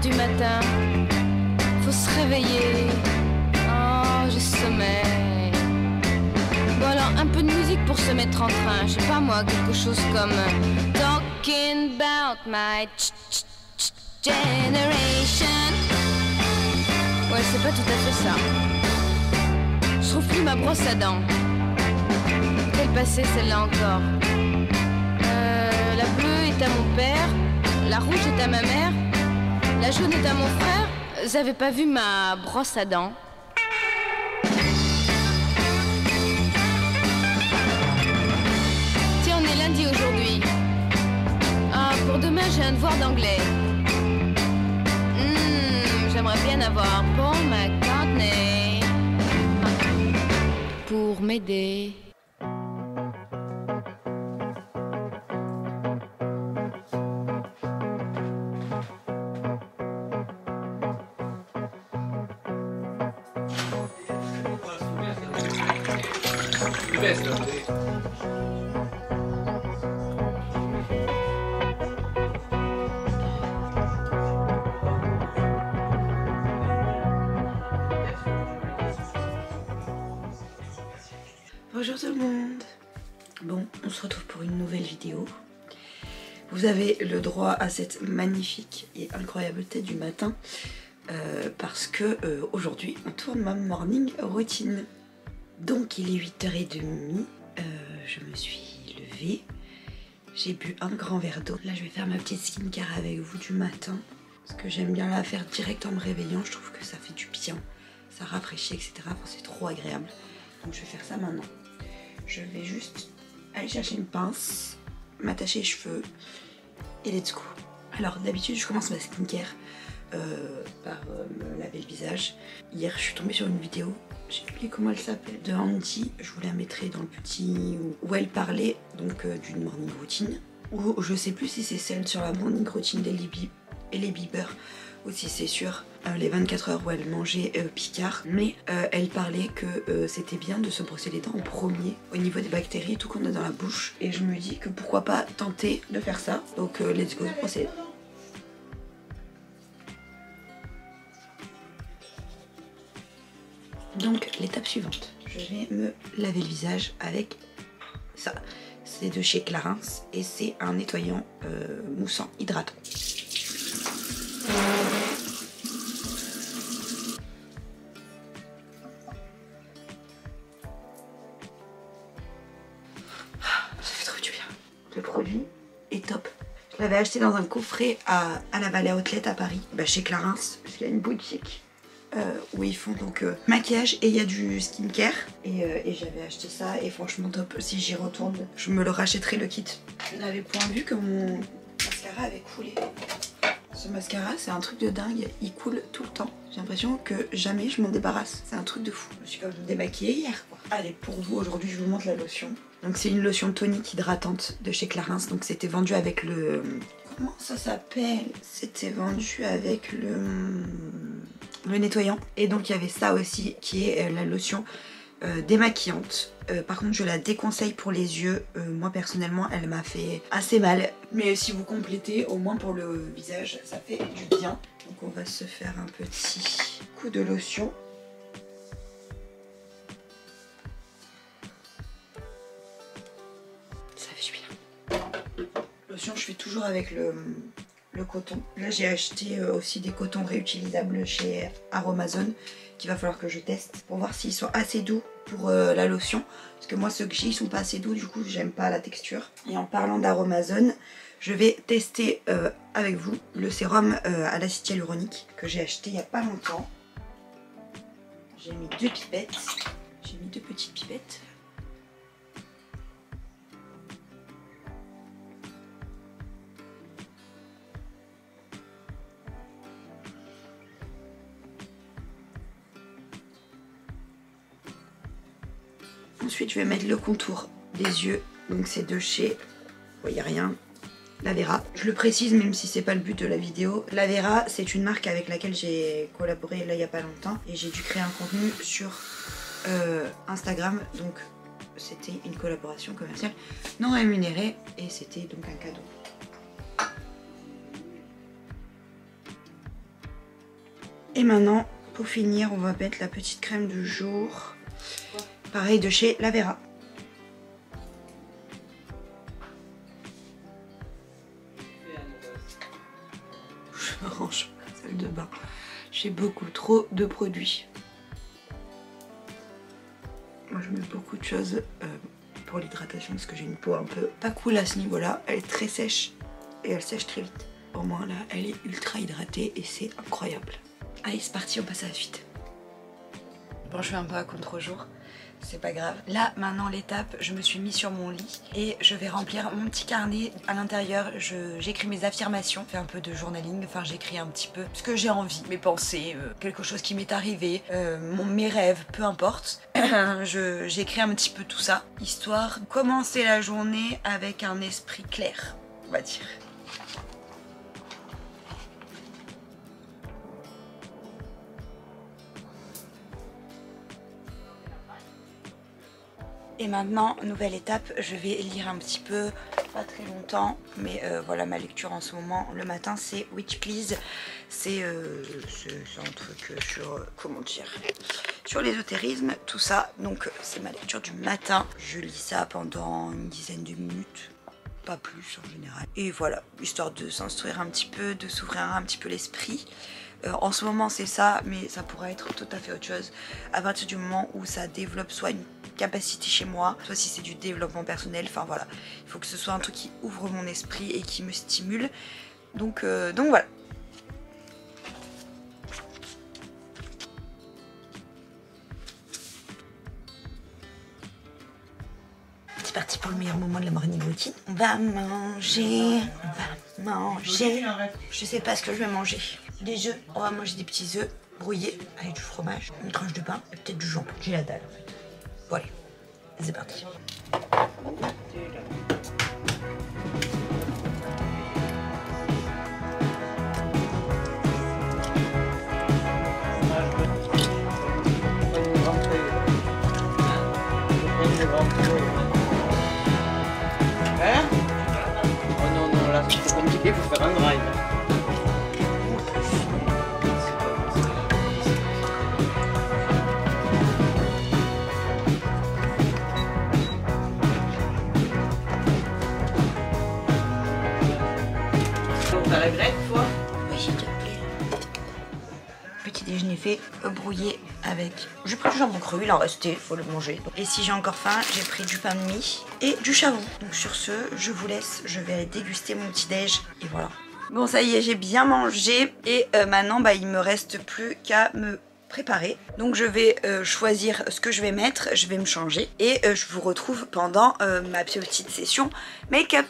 du matin, faut se réveiller. Oh, j'ai sommeil. Bon alors, un peu de musique pour se mettre en train. Je sais pas moi, quelque chose comme Talking about my generation. Ouais, c'est pas tout à fait ça. Je trouve plus ma brosse à dents. Quelle passée celle-là encore. La bleue est à mon père, la rouge est à ma mère, la jaune est à mon frère. Vous avez pas vu ma brosse à dents? Tiens, on est lundi aujourd'hui. Ah, pour demain, j'ai un devoir d'anglais. J'aimerais bien avoir Paul McCartney pour m'aider. Bonjour tout le monde. Bon, on se retrouve pour une nouvelle vidéo. Vous avez le droit à cette magnifique et incroyable tête du matin parce que aujourd'hui on tourne ma morning routine. Donc il est 8h30, je me suis levée, j'ai bu un grand verre d'eau. Là je vais faire ma petite skincare avec vous du matin parce que j'aime bien la faire direct en me réveillant, je trouve que ça fait du bien, ça rafraîchit etc. Enfin, c'est trop agréable. Donc je vais faire ça maintenant. Je vais juste aller chercher une pince, m'attacher les cheveux et let's go. Alors d'habitude je commence ma skincare par me laver le visage. Hier je suis tombée sur une vidéo, j'ai oublié comment elle s'appelle, de Andy. Je vous la mettrai dans le petit où elle parlait donc d'une morning routine. Ou je sais plus si c'est celle sur la morning routine d'Hailey Bieber ou si c'est sur les 24 heures où elle mangeait Picard. Mais elle parlait que c'était bien de se brosser les dents en premier au niveau des bactéries, tout qu'on a dans la bouche. Et je me dis que pourquoi pas tenter de faire ça. Donc let's go, brosser. Donc l'étape suivante, je vais me laver le visage avec ça. C'est de chez Clarins et c'est un nettoyant moussant hydratant. Ça fait trop du bien. Le produit est top. Je l'avais acheté dans un coffret à la Vallée Outlet à Paris, chez Clarins, parce qu'il y a une boutique où ils font donc maquillage et il y a du skincare. Et j'avais acheté ça et franchement top. Si j'y retourne, je me le rachèterai le kit. Je n'avais point vu que mon mascara avait coulé. Ce mascara c'est un truc de dingue, il coule tout le temps. J'ai l'impression que jamais je m'en débarrasse. C'est un truc de fou. Je me suis comme démaquillée hier quoi. Allez, pour vous aujourd'hui je vous montre la lotion. Donc c'est une lotion tonique hydratante de chez Clarins. Donc c'était vendu avec le... Comment ça s'appelle? C'était vendu avec le nettoyant. Et donc il y avait ça aussi qui est la lotion démaquillante. Par contre je la déconseille pour les yeux. Moi personnellement elle m'a fait assez mal. Mais si vous complétez au moins pour le visage ça fait du bien. Donc on va se faire un petit coup de lotion. Ça fait du bien. Lotion je fais toujours avec le coton. Là j'ai acheté aussi des cotons réutilisables chez Aromazone qu'il va falloir que je teste pour voir s'ils sont assez doux pour la lotion. Parce que moi ceux que j'ai ils sont pas assez doux, du coup j'aime pas la texture. Et en parlant d'Aromazone, je vais tester avec vous le sérum à l'acide hyaluronique que j'ai acheté il y a pas longtemps. J'ai mis 2 pipettes, j'ai mis 2 petites pipettes. Ensuite, je vais mettre le contour des yeux. Donc, c'est de chez, vous voyez rien, Lavera. Je le précise, même si c'est pas le but de la vidéo. Lavera, c'est une marque avec laquelle j'ai collaboré là il y a pas longtemps. Et j'ai dû créer un contenu sur Instagram. Donc, c'était une collaboration commerciale non rémunérée. Et c'était donc un cadeau. Et maintenant, pour finir, on va mettre la petite crème de jour. Pareil de chez La Vera. Je range la salle de bain. J'ai beaucoup trop de produits. Moi, je mets beaucoup de choses pour l'hydratation parce que j'ai une peau un peu pas cool à ce niveau-là. Elle est très sèche et elle sèche très vite. Au moins là, elle est ultra hydratée et c'est incroyable. Allez, c'est parti, on passe à la suite. Bon, je fais un peu à contre-jour. C'est pas grave. Là, maintenant, l'étape, je me suis mis sur mon lit et je vais remplir mon petit carnet. À l'intérieur, j'écris mes affirmations, je fais un peu de journaling, enfin j'écris un petit peu ce que j'ai envie, mes pensées, quelque chose qui m'est arrivé, mes rêves, peu importe. J'écris un petit peu tout ça, histoire de commencer la journée avec un esprit clair, on va dire. Et maintenant, nouvelle étape, je vais lire un petit peu, pas très longtemps, mais voilà ma lecture en ce moment, le matin, c'est Witch Please. C'est un truc sur, comment dire, sur l'ésotérisme, tout ça. Donc c'est ma lecture du matin. Je lis ça pendant une dizaine de minutes, pas plus en général. Et voilà, histoire de s'instruire un petit peu, de s'ouvrir un petit peu l'esprit. En ce moment c'est ça, mais ça pourrait être tout à fait autre chose à partir du moment où ça développe soit une capacité chez moi, soit si c'est du développement personnel, enfin voilà. Il faut que ce soit un truc qui ouvre mon esprit et qui me stimule. Donc voilà. C'est parti pour le meilleur moment de la morning routine. On va manger, on va manger. Je sais pas ce que je vais manger. Des œufs, on va manger des petits œufs brouillés avec du fromage, une tranche de pain et peut-être du jambon. J'ai la dalle en fait. Bon allez, c'est parti. Hein? Oh non, non, là c'est trop compliqué, faut faire un drive. T'as la grecque, toi? Oui, s'il te plaît. Petit déjeuner fait, brouillé avec... J'ai pris du jambon cru, il en restait, faut le manger. Et si j'ai encore faim, j'ai pris du pain de mie et du chavon. Donc sur ce, je vous laisse, je vais aller déguster mon petit déj et voilà. Bon, ça y est, j'ai bien mangé et maintenant, il me reste plus qu'à me préparer. Donc je vais choisir ce que je vais mettre, je vais me changer et je vous retrouve pendant ma petite session make-up.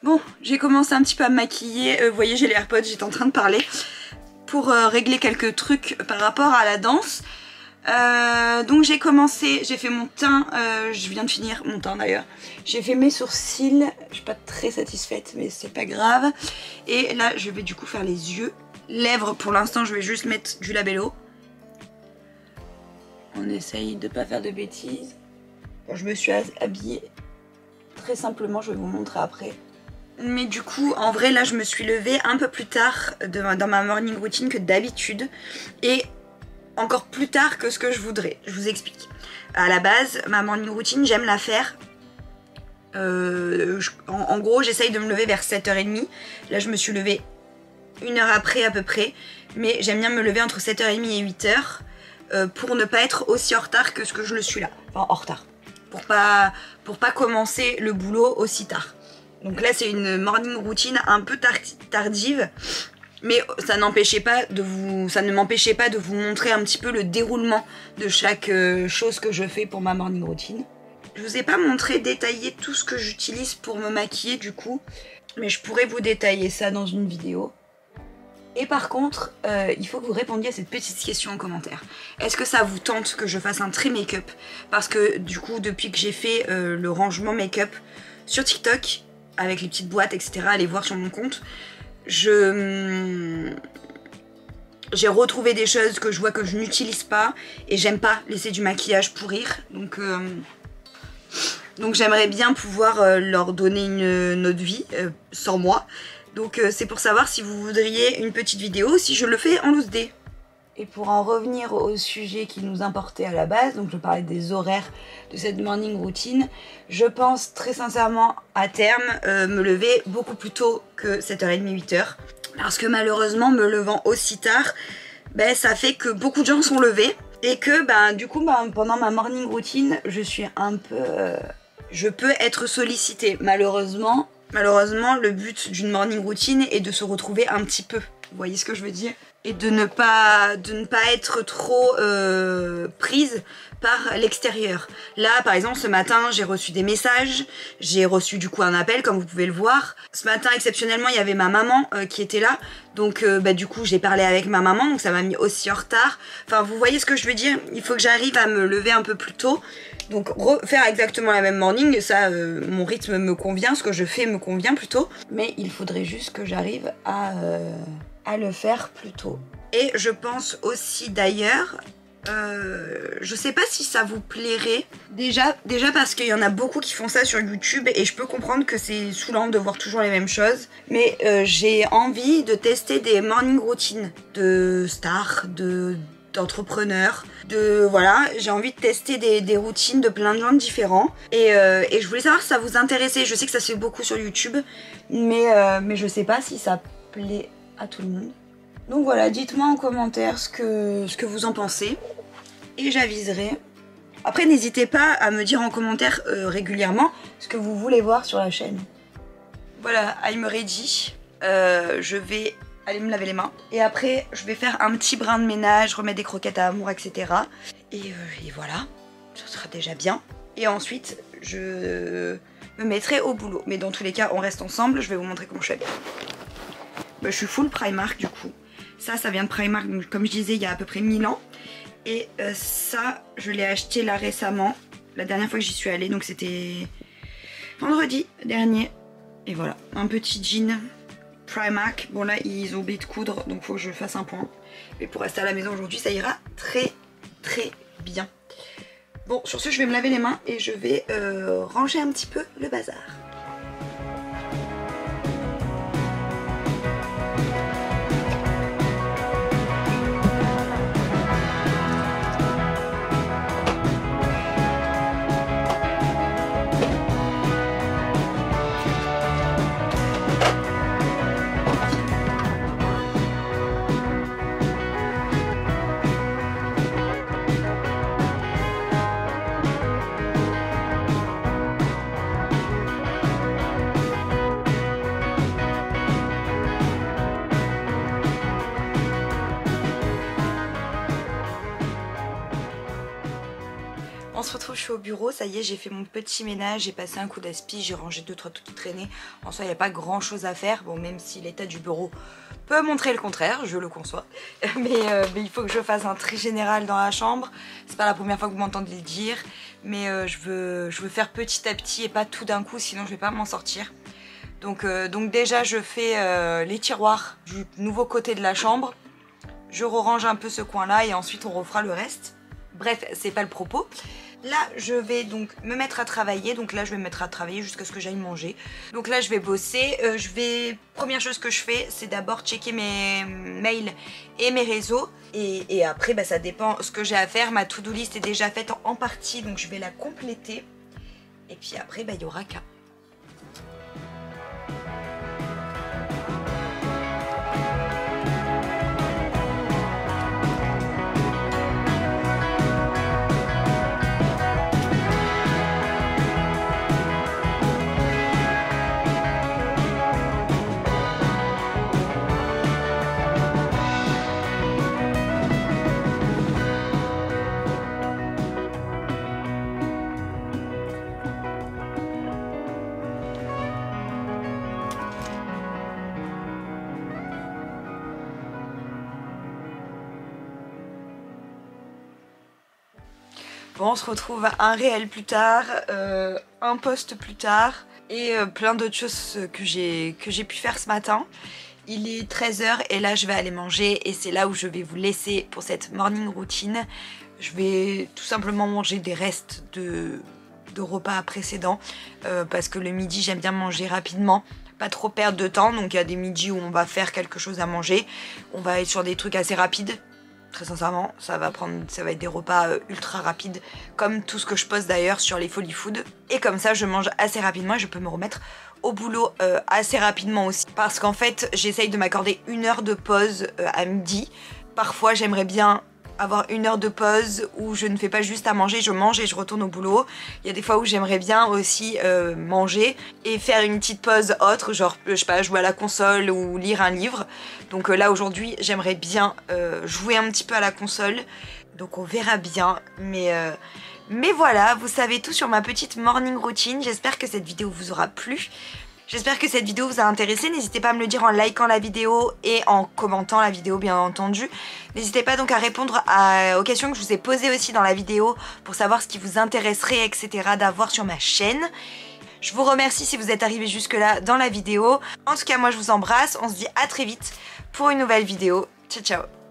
Bon, j'ai commencé un petit peu à me maquiller, vous voyez j'ai les AirPods, j'étais en train de parler pour régler quelques trucs par rapport à la danse. Donc j'ai commencé, j'ai fait mon teint, je viens de finir mon teint d'ailleurs. J'ai fait mes sourcils, je suis pas très satisfaite mais c'est pas grave. Et là je vais du coup faire les yeux. Lèvres pour l'instant je vais juste mettre du Labello. On essaye de pas faire de bêtises. Bon, je me suis habillée très simplement, je vais vous montrer après. Mais du coup, en vrai, là, je me suis levée un peu plus tard dans ma morning routine que d'habitude. Et encore plus tard que ce que je voudrais. Je vous explique. À la base, ma morning routine, j'aime la faire. En gros, j'essaye de me lever vers 7h30. Là, je me suis levée 1 heure après à peu près. Mais j'aime bien me lever entre 7h30 et 8h. Pour ne pas être aussi en retard que ce que je le suis là. Enfin, en retard. Pour pas commencer le boulot aussi tard. Donc là c'est une morning routine un peu tardive. Mais ça n'empêchait pas de ça ne m'empêchait pas de vous montrer un petit peu le déroulement de chaque chose que je fais pour ma morning routine. Je vous ai pas montré détaillé tout ce que j'utilise pour me maquiller du coup, mais je pourrais vous détailler ça dans une vidéo. Et par contre, il faut que vous répondiez à cette petite question en commentaire. Est-ce que ça vous tente que je fasse un tri make-up? Parce que du coup, depuis que j'ai fait le rangement make-up sur TikTok, avec les petites boîtes, etc., allez voir sur mon compte, j'ai retrouvé des choses que je vois que je n'utilise pas et j'aime pas laisser du maquillage pourrir. Donc j'aimerais bien pouvoir leur donner une autre vie sans moi. Donc c'est pour savoir si vous voudriez une petite vidéo, si je le fais en loose day. Et pour en revenir au sujet qui nous importait à la base, donc je parlais des horaires de cette morning routine, je pense très sincèrement à terme me lever beaucoup plus tôt que 7h30, 8h. Parce que malheureusement, me levant aussi tard, ben, ça fait que beaucoup de gens sont levés. Et que du coup, pendant ma morning routine, je suis un peu... je peux être sollicitée. Malheureusement, le but d'une morning routine est de se retrouver un petit peu. Vous voyez ce que je veux dire? Et de ne pas être trop prise par l'extérieur. Là, par exemple, ce matin, j'ai reçu des messages, j'ai reçu du coup un appel, comme vous pouvez le voir. Ce matin, exceptionnellement, il y avait ma maman qui était là. Donc, du coup, j'ai parlé avec ma maman, donc ça m'a mis aussi en retard. Enfin, vous voyez ce que je veux dire? Il faut que j'arrive à me lever un peu plus tôt. Donc, refaire exactement la même morning, ça, mon rythme me convient, ce que je fais me convient plutôt. Mais il faudrait juste que j'arrive à le faire plus tôt. Et je pense aussi d'ailleurs, je sais pas si ça vous plairait, déjà parce qu'il y en a beaucoup qui font ça sur YouTube et je peux comprendre que c'est saoulant de voir toujours les mêmes choses, mais j'ai envie de tester des morning routines de stars, d'entrepreneurs, voilà, j'ai envie de tester des routines de plein de gens différents et je voulais savoir si ça vous intéressait. Je sais que ça se fait beaucoup sur YouTube, mais je sais pas si ça plaît à tout le monde. Donc voilà, dites-moi en commentaire ce que vous en pensez et j'aviserai. Après, n'hésitez pas à me dire en commentaire régulièrement ce que vous voulez voir sur la chaîne. Voilà, I'm ready. Je vais aller me laver les mains et après je vais faire un petit brin de ménage, remettre des croquettes à Amour, etc. Et voilà, ça sera déjà bien. Et ensuite, je me mettrai au boulot. Mais dans tous les cas, on reste ensemble, je vais vous montrer comment je suis habillée. Je suis full Primark du coup. Ça vient de Primark, donc, comme je disais, il y a à peu près 1000 ans. Et ça, je l'ai acheté là récemment, la dernière fois que j'y suis allée, donc c'était vendredi dernier. Et voilà, un petit jean Primark. Bon là, ils ont oublié de coudre, donc faut que je fasse un point. Mais pour rester à la maison aujourd'hui, ça ira très très bien. Bon, sur ce, je vais me laver les mains et je vais ranger un petit peu le bazar. On se retrouve, je suis au bureau, ça y est, j'ai fait mon petit ménage, j'ai passé un coup d'aspi, j'ai rangé 2-3 trucs qui traînaient. En soi, il n'y a pas grand chose à faire, bon, même si l'état du bureau peut montrer le contraire, je le conçois. Mais il faut que je fasse un tri général dans la chambre. C'est pas la première fois que vous m'entendez le dire, mais je veux faire petit à petit et pas tout d'un coup, sinon je vais pas m'en sortir. Donc déjà, je fais les tiroirs du nouveau côté de la chambre. Je rerange un peu ce coin-là et ensuite on refera le reste. Bref, c'est pas le propos. Là, je vais donc me mettre à travailler. Donc là, je vais me mettre à travailler jusqu'à ce que j'aille manger. Donc là, je vais bosser. Première chose que je fais, c'est d'abord checker mes mails et mes réseaux. Et après, ça dépend ce que j'ai à faire. Ma to-do list est déjà faite en partie, donc je vais la compléter. Et puis après, il y aura qu'à. Bon, on se retrouve un réel plus tard, un post plus tard et plein d'autres choses que j'ai pu faire ce matin. Il est 13 h et là je vais aller manger et c'est là où je vais vous laisser pour cette morning routine. Je vais tout simplement manger des restes de repas précédents parce que le midi j'aime bien manger rapidement, pas trop perdre de temps. Donc il y a des midis où on va faire quelque chose à manger, on va être sur des trucs assez rapides. Très sincèrement, ça va être des repas ultra rapides, comme tout ce que je poste d'ailleurs sur les Folies Food. Et comme ça, je mange assez rapidement et je peux me remettre au boulot assez rapidement aussi. Parce qu'en fait, j'essaye de m'accorder 1 heure de pause à midi. Parfois, j'aimerais bien avoir 1 heure de pause où je ne fais pas juste à manger, je mange et je retourne au boulot. Il y a des fois où j'aimerais bien aussi manger et faire une petite pause autre, genre je sais pas, jouer à la console ou lire un livre. Donc là aujourd'hui j'aimerais bien jouer un petit peu à la console, donc on verra bien. Mais voilà, vous savez tout sur ma petite morning routine. J'espère que cette vidéo vous aura plu. J'espère que cette vidéo vous a intéressé. N'hésitez pas à me le dire en likant la vidéo et en commentant la vidéo bien entendu. N'hésitez pas donc à répondre aux questions que je vous ai posées aussi dans la vidéo pour savoir ce qui vous intéresserait, etc. d'avoir sur ma chaîne. Je vous remercie si vous êtes arrivé jusque là dans la vidéo. En tout cas moi je vous embrasse, on se dit à très vite pour une nouvelle vidéo. Ciao ciao.